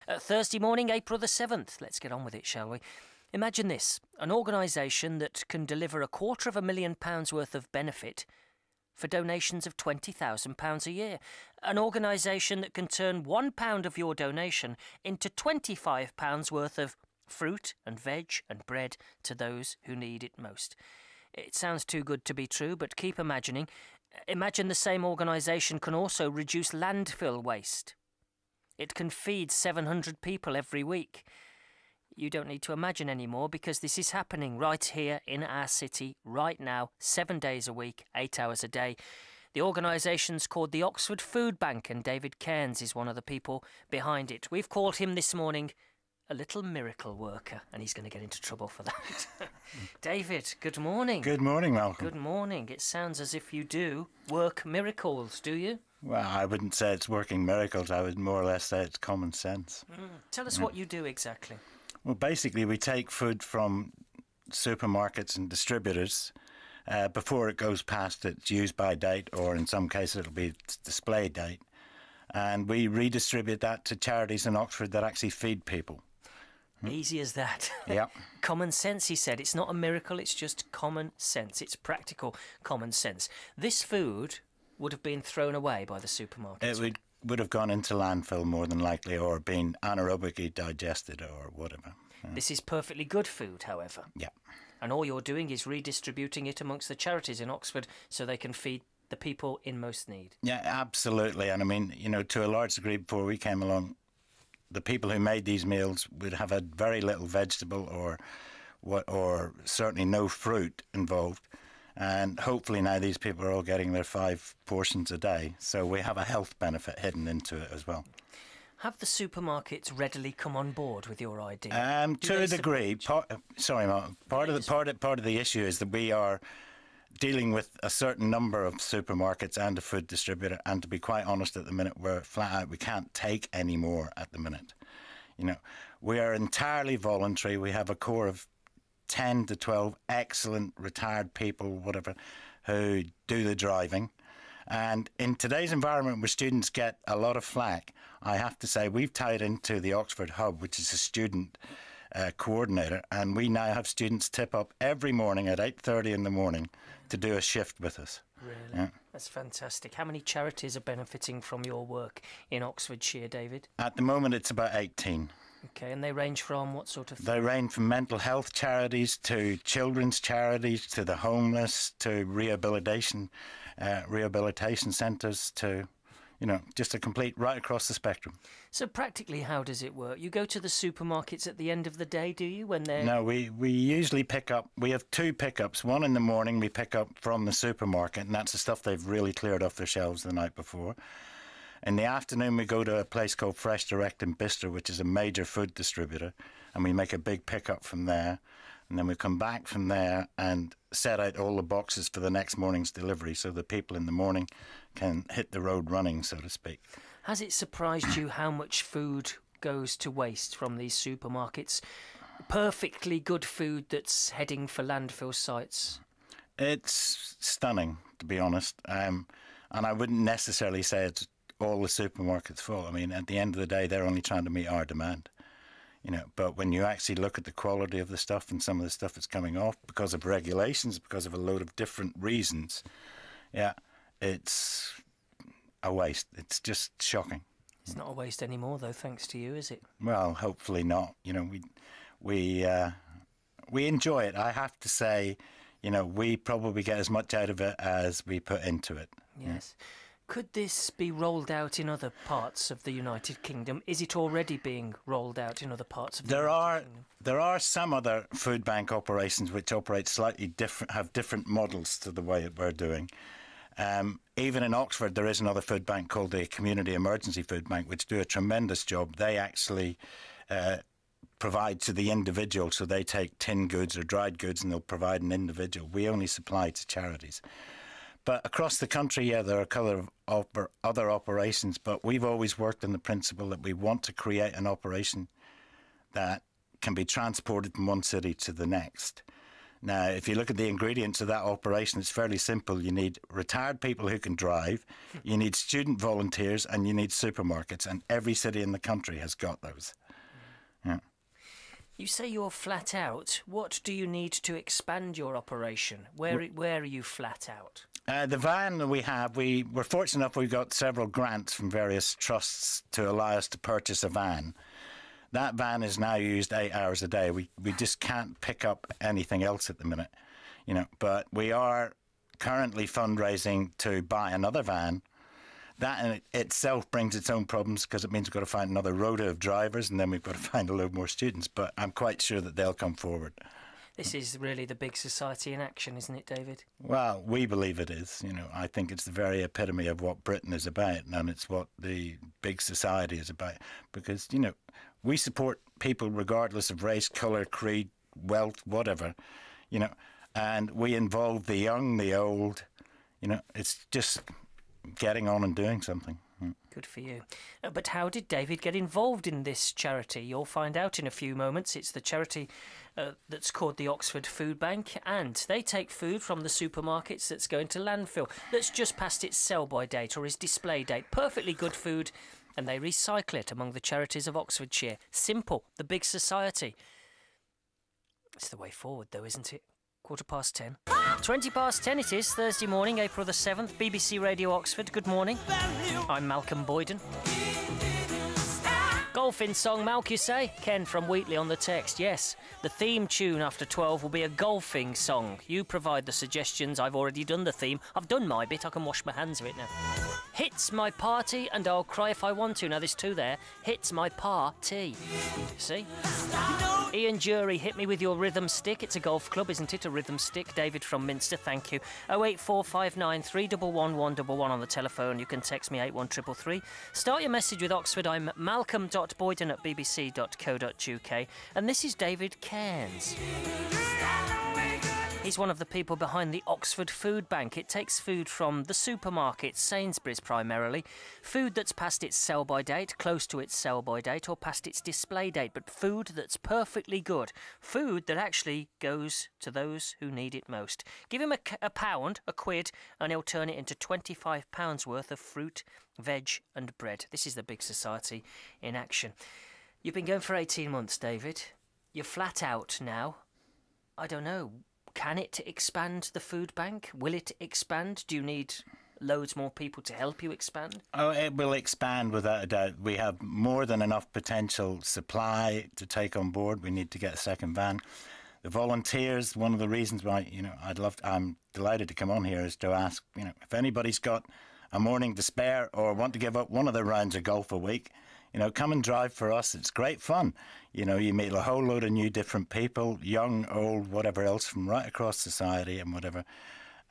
Thursday morning, April the 7th. Let's get on with it, shall we? Imagine this, an organisation that can deliver £250,000 worth of benefit for donations of £20,000 a year. An organisation that can turn £1 of your donation into £25 worth of fruit and veg and bread to those who need it most. It sounds too good to be true, but keep imagining. Imagine the same organisation can also reduce landfill waste. It can feed 700 people every week. You don't need to imagine anymore because this is happening right here in our city, right now, 7 days a week, 8 hours a day. The organisation's called the Oxford Food Bank, and David Cairns is one of the people behind it. We've called him this morning a little miracle worker, and he's going to get into trouble for that. David, good morning. Good morning, Malcolm. Good morning. It sounds as if you do work miracles, do you? Well, I wouldn't say it's working miracles. I would more or less say it's common sense. Tell us what you do exactly. Well, basically, we take food from supermarkets and distributors before it goes past its use-by date, or in some cases it'll be its display date, and we redistribute that to charities in Oxford that actually feed people. Easy as that. Yep. Common sense, he said. It's not a miracle, it's just common sense. It's practical common sense. This food would have been thrown away by the supermarkets. It would have gone into landfill more than likely, or been anaerobically digested or whatever. This is perfectly good food, however. Yeah. And all you're doing is redistributing it amongst the charities in Oxford so they can feed the people in most need. Yeah, absolutely. And I mean, you know, to a large degree before we came along, the people who made these meals would have had very little vegetable or certainly no fruit involved. And hopefully now these people are all getting their 5 portions a day. So we have a health benefit hidden into it as well. Have the supermarkets readily come on board with your idea? To a degree. Part of the issue is that we are dealing with a certain number of supermarkets and a food distributor, and to be quite honest, at the minute we're flat out. We can't take any more at the minute. You know, we are entirely voluntary. We have a core of 10 to 12 excellent retired people, whatever, who do the driving. And in today's environment where students get a lot of flack, I have to say we've tied into the Oxford Hub, which is a student coordinator, and we now have students tip up every morning at 8:30 in the morning to do a shift with us. Really? Yeah. That's fantastic. How many charities are benefiting from your work in Oxfordshire, David? At the moment it's about 18. Okay, and they range from what sort of... They range from mental health charities to children's charities to the homeless to rehabilitation centres to, you know, just a complete right across the spectrum. So practically, how does it work? You go to the supermarkets at the end of the day, do you? When they're... No, we usually pick up. We have 2 pickups. One in the morning we pick up from the supermarket, and that's the stuff they've really cleared off their shelves the night before. In the afternoon, we go to a place called Fresh Direct in Bicester, which is a major food distributor, and we make a big pickup from there. And then we come back from there and set out all the boxes for the next morning's delivery so the people in the morning can hit the road running, so to speak. Has it surprised you how much food goes to waste from these supermarkets? Perfectly good food that's heading for landfill sites. It's stunning, to be honest. And I wouldn't necessarily say it's all the supermarkets full. I mean, at the end of the day, they're only trying to meet our demand. You know, but when you actually look at the quality of the stuff and some of the stuff that's coming off because of regulations, because of a load of different reasons, yeah, it's a waste. It's just shocking. It's not a waste anymore, though, thanks to you, is it? Well, hopefully not. You know, we enjoy it. I have to say, you know, we probably get as much out of it as we put into it. Yes. Yeah. Could this be rolled out in other parts of the United Kingdom? Is it already being rolled out in other parts of the United Kingdom? There are some other food bank operations which operate slightly different, have different models to the way that we're doing. Even in Oxford, there is another food bank called the Community Emergency Food Bank, which do a tremendous job. They actually provide to the individual, so they take tin goods or dried goods and they'll provide an individual. We only supply to charities. But across the country, yeah, there are a couple of other operations, but we've always worked on the principle that we want to create an operation that can be transported from one city to the next. Now, if you look at the ingredients of that operation, it's fairly simple. You need retired people who can drive, you need student volunteers, and you need supermarkets, and every city in the country has got those. Yeah. You say you're flat out. What do you need to expand your operation? Where are you flat out? The van that we have, we're fortunate enough we've got several grants from various trusts to allow us to purchase a van. That van is now used 8 hours a day. We just can't pick up anything else at the minute, but we are currently fundraising to buy another van. That in itself brings its own problems because it means we've got to find another rota of drivers, and then we've got to find a load more students, but I'm quite sure that they'll come forward. This is really the big society in action, isn't it, David? Well, we believe it is. I think it's the very epitome of what Britain is about, and it's what the big society is about. Because, we support people regardless of race, colour, creed, wealth, whatever, and we involve the young, the old. It's just getting on and doing something. Good for you. But how did David get involved in this charity? You'll find out in a few moments. It's the charity that's called the Oxford Food Bank, and they take food from the supermarkets that's going to landfill, that's just past its sell-by date or its display date. Perfectly good food, and they recycle it among the charities of Oxfordshire. Simple, the big society. It's the way forward, though, isn't it? 10:15. 10:20 it is, Thursday morning, April the 7th, BBC Radio Oxford. Good morning. I'm Malcolm Boyden. Golfing song, Malk, you say? Ken from Wheatley on the text. Yes, the theme tune after 12 will be a golfing song. You provide the suggestions. I've already done the theme. I've done my bit. I can wash my hands of it now. Hits my party and I'll cry if I want to. Now there's two there. Hits my party. See? Ian Jury, hit me with your rhythm stick. It's a golf club, isn't it? A rhythm stick. David from Minster, thank you. 08459 311 111 on the telephone. You can text me 81333. Start your message with Oxford. I'm malcolm.boyden@bbc.co.uk. And this is David Cairns. He's one of the people behind the Oxford Food Bank. It takes food from the supermarkets, Sainsbury's primarily, food that's past its sell-by date, close to its sell-by date, or past its display date, but food that's perfectly good, food that actually goes to those who need it most. Give him a pound, a quid, and he'll turn it into £25 worth of fruit, veg and bread. This is the big society in action. You've been going for 18 months, David. You're flat out now. I don't know. Can it expand the food bank? Will it expand? Do you need loads more people to help you expand? Oh, it will expand without a doubt. We have more than enough potential supply to take on board. We need to get a second van. The volunteers, one of the reasons why, I'm delighted to come on here is to ask, if anybody's got a morning to spare or want to give up one of their rounds of golf a week, come and drive for us. It's great fun. You meet a whole load of new different people, young, old, whatever else, from right across society and whatever.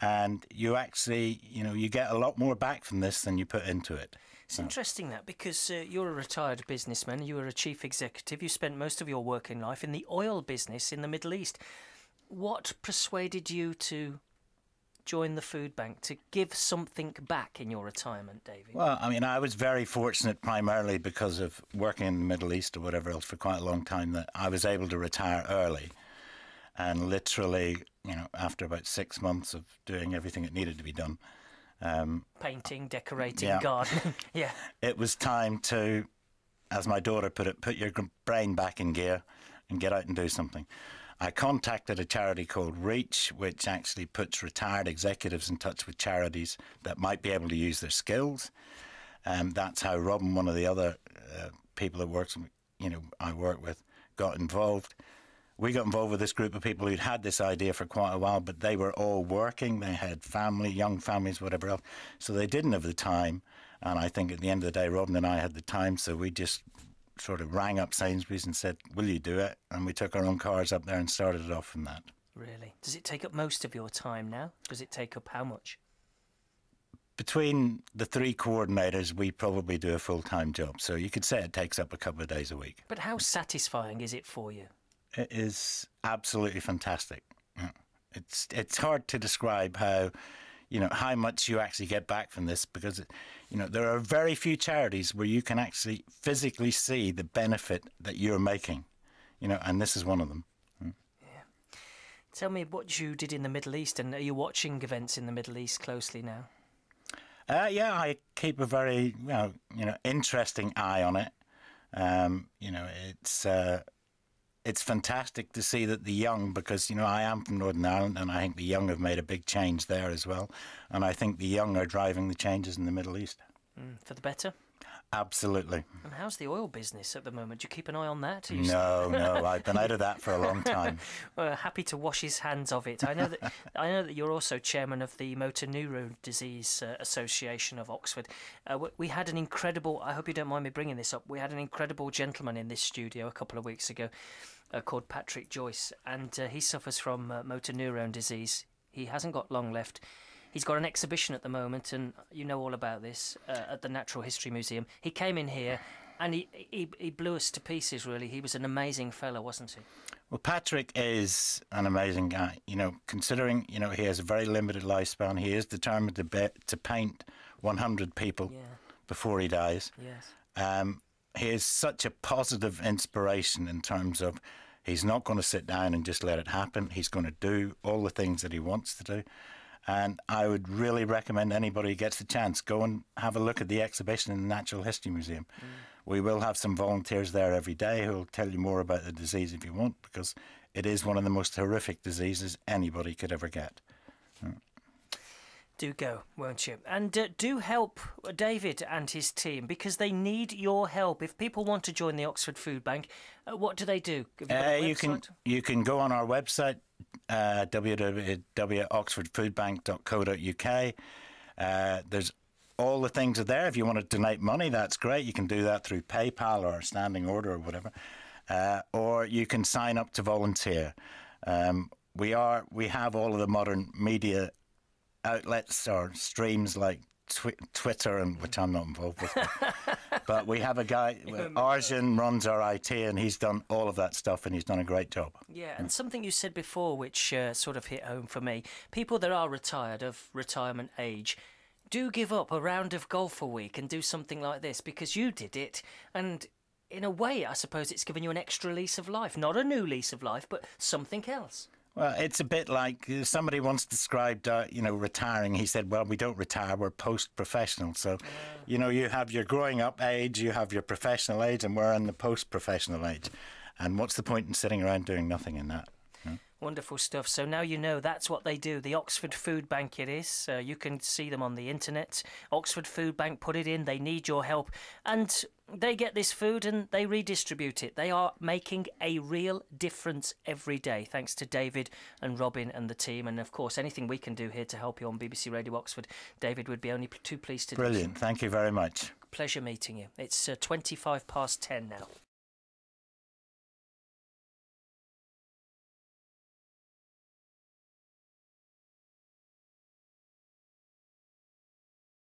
And you actually, you get a lot more back from this than you put into it. It's interesting that, because you're a retired businessman, you were a chief executive, you spent most of your working life in the oil business in the Middle East. What persuaded you to join the food bank, to give something back in your retirement, David? Well, I was very fortunate primarily because of working in the Middle East or whatever else for quite a long time that I was able to retire early. And literally, after about 6 months of doing everything that needed to be done. Painting, decorating, gardening. Yeah. It was time to, as my daughter put it, put your brain back in gear and get out and do something. I contacted a charity called Reach, which actually puts retired executives in touch with charities that might be able to use their skills. That's how Robin, one of the other people that works, I work with, got involved. We got involved with this group of people who'd had this idea for quite a while, but they were all working. They had family, young families, whatever else. So they didn't have the time. And I think at the end of the day, Robin and I had the time, so we just sort of rang up Sainsbury's and said, will you do it? And we took our own cars up there and started it off from that. Really? Does it take up most of your time now? Does it take up how much? Between the three coordinators, we probably do a full-time job. So you could say it takes up a couple of days a week. But how satisfying is it for you? It is absolutely fantastic. It's hard to describe how much you actually get back from this, because there are very few charities where you can actually physically see the benefit that you're making, and this is one of them. Yeah. Tell me what you did in the Middle East, and are you watching events in the Middle East closely now? Yeah, I keep a very interesting eye on it. It's fantastic to see that the young, because I am from Northern Ireland, and I think the young have made a big change there as well, and I think the young are driving the changes in the Middle East. For the better? Absolutely. And how's the oil business at the moment? Do you keep an eye on that? No, I've been out of that for a long time. Well, happy to wash his hands of it. I know that you're also chairman of the Motor Neurone Disease Association of Oxford. We had an incredible, I hope you don't mind me bringing this up, we had an incredible gentleman in this studio a couple of weeks ago called Patrick Joyce, and he suffers from motor neurone disease. He hasn't got long left. He's got an exhibition at the moment, and you know all about this, at the Natural History Museum. He came in here, and he blew us to pieces, really. He was an amazing fellow, wasn't he? Well, Patrick is an amazing guy. Considering, he has a very limited lifespan, he is determined to paint 100 people before he dies. Yes. He is such a positive inspiration in terms of he's not going to sit down and just let it happen. He's going to do all the things that he wants to do. And I would really recommend anybody who gets the chance, go and have a look at the exhibition in the Natural History Museum. We will have some volunteers there every day who will tell you more about the disease if you want, because it is one of the most horrific diseases anybody could ever get. Do go, won't you? And do help David and his team, because they need your help. If people want to join the Oxford Food Bank, what do they do? You can go on our website, www.oxfordfoodbank.co.uk. There's all the things are there. If you want to donate money, that's great. You can do that through PayPal or standing order or whatever, or you can sign up to volunteer. We have all of the modern media outlets or streams like Twitter, and which I'm not involved with. But we have a guy, Arjun runs our IT, and he's done all of that stuff, and he's done a great job. Yeah, and something you said before which sort of hit home for me. People that are retired, of retirement age, do give up a round of golf a week and do something like this, because you did it, and in a way, I suppose it's given you an extra lease of life. Not a new lease of life, but something else. Well, it's a bit like somebody once described, retiring. He said, well, we don't retire, we're post-professional. So, you have your growing up age, you have your professional age, and we're in the post-professional age. And what's the point in sitting around doing nothing in that? Wonderful stuff. So now you know that's what they do. The Oxford Food Bank it is. You can see them on the internet. Oxford Food Bank, put it in. They need your help. And they get this food and they redistribute it. They are making a real difference every day, thanks to David and Robin and the team. And, of course, anything we can do here to help you on BBC Radio Oxford, David would be only too pleased to do. Brilliant. Thank you very much. Pleasure meeting you. It's 10:25 now.